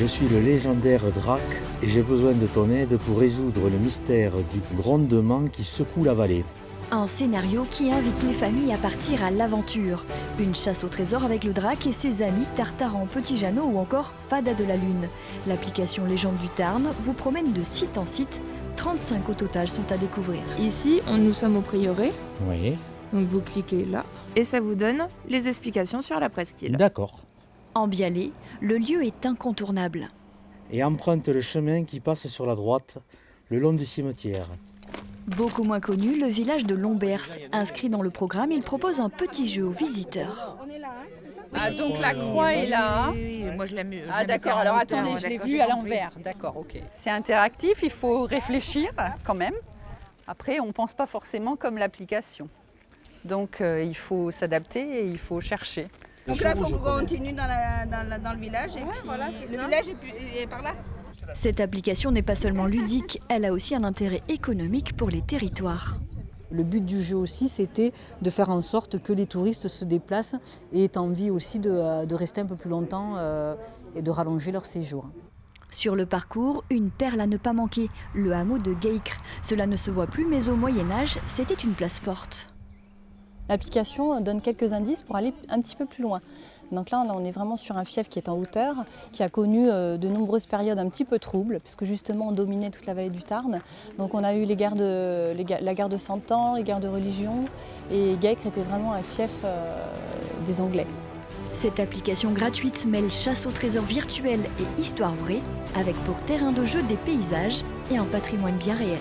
Je suis le légendaire Drac et j'ai besoin de ton aide pour résoudre le mystère du grondement qui secoue la vallée. Un scénario qui invite les familles à partir à l'aventure. Une chasse au trésor avec le Drac et ses amis Tartaran, Petit Jeannot ou encore Fada de la Lune. L'application Légende du Tarn vous promène de site en site. 35 au total sont à découvrir. Ici, nous sommes au prieuré. Oui. Donc vous cliquez là et ça vous donne les explications sur la presqu'île. D'accord. En Bialé, le lieu est incontournable. Et emprunte le chemin qui passe sur la droite, le long du cimetière. Beaucoup moins connu, le village de Lombers. Inscrit dans le programme, il propose un petit jeu aux visiteurs. Ah, donc la croix est là. Oui, moi je l'aime mieux. Ah d'accord, alors attendez, je l'ai vu à l'envers. D'accord, ok. C'est interactif, il faut réfléchir quand même. Après, on ne pense pas forcément comme l'application. Donc il faut s'adapter et il faut chercher. Donc là, il faut qu'on continue dans le village et puis voilà, le village est par là. Cette application n'est pas seulement ludique, elle a aussi un intérêt économique pour les territoires. Le but du jeu aussi, c'était de faire en sorte que les touristes se déplacent et aient envie aussi de rester un peu plus longtemps et de rallonger leur séjour. Sur le parcours, une perle à ne pas manquer, le hameau de Gueïcre. Cela ne se voit plus, mais au Moyen-Âge, c'était une place forte. L'application donne quelques indices pour aller un petit peu plus loin. Donc là, on est vraiment sur un fief qui est en hauteur, qui a connu de nombreuses périodes un petit peu troubles, puisque justement on dominait toute la vallée du Tarn. Donc on a eu la guerre de Cent Ans, les guerres de religion, et Gueïcre était vraiment un fief des Anglais. Cette application gratuite mêle chasse au trésor virtuel et histoire vraie, avec pour terrain de jeu des paysages et un patrimoine bien réel.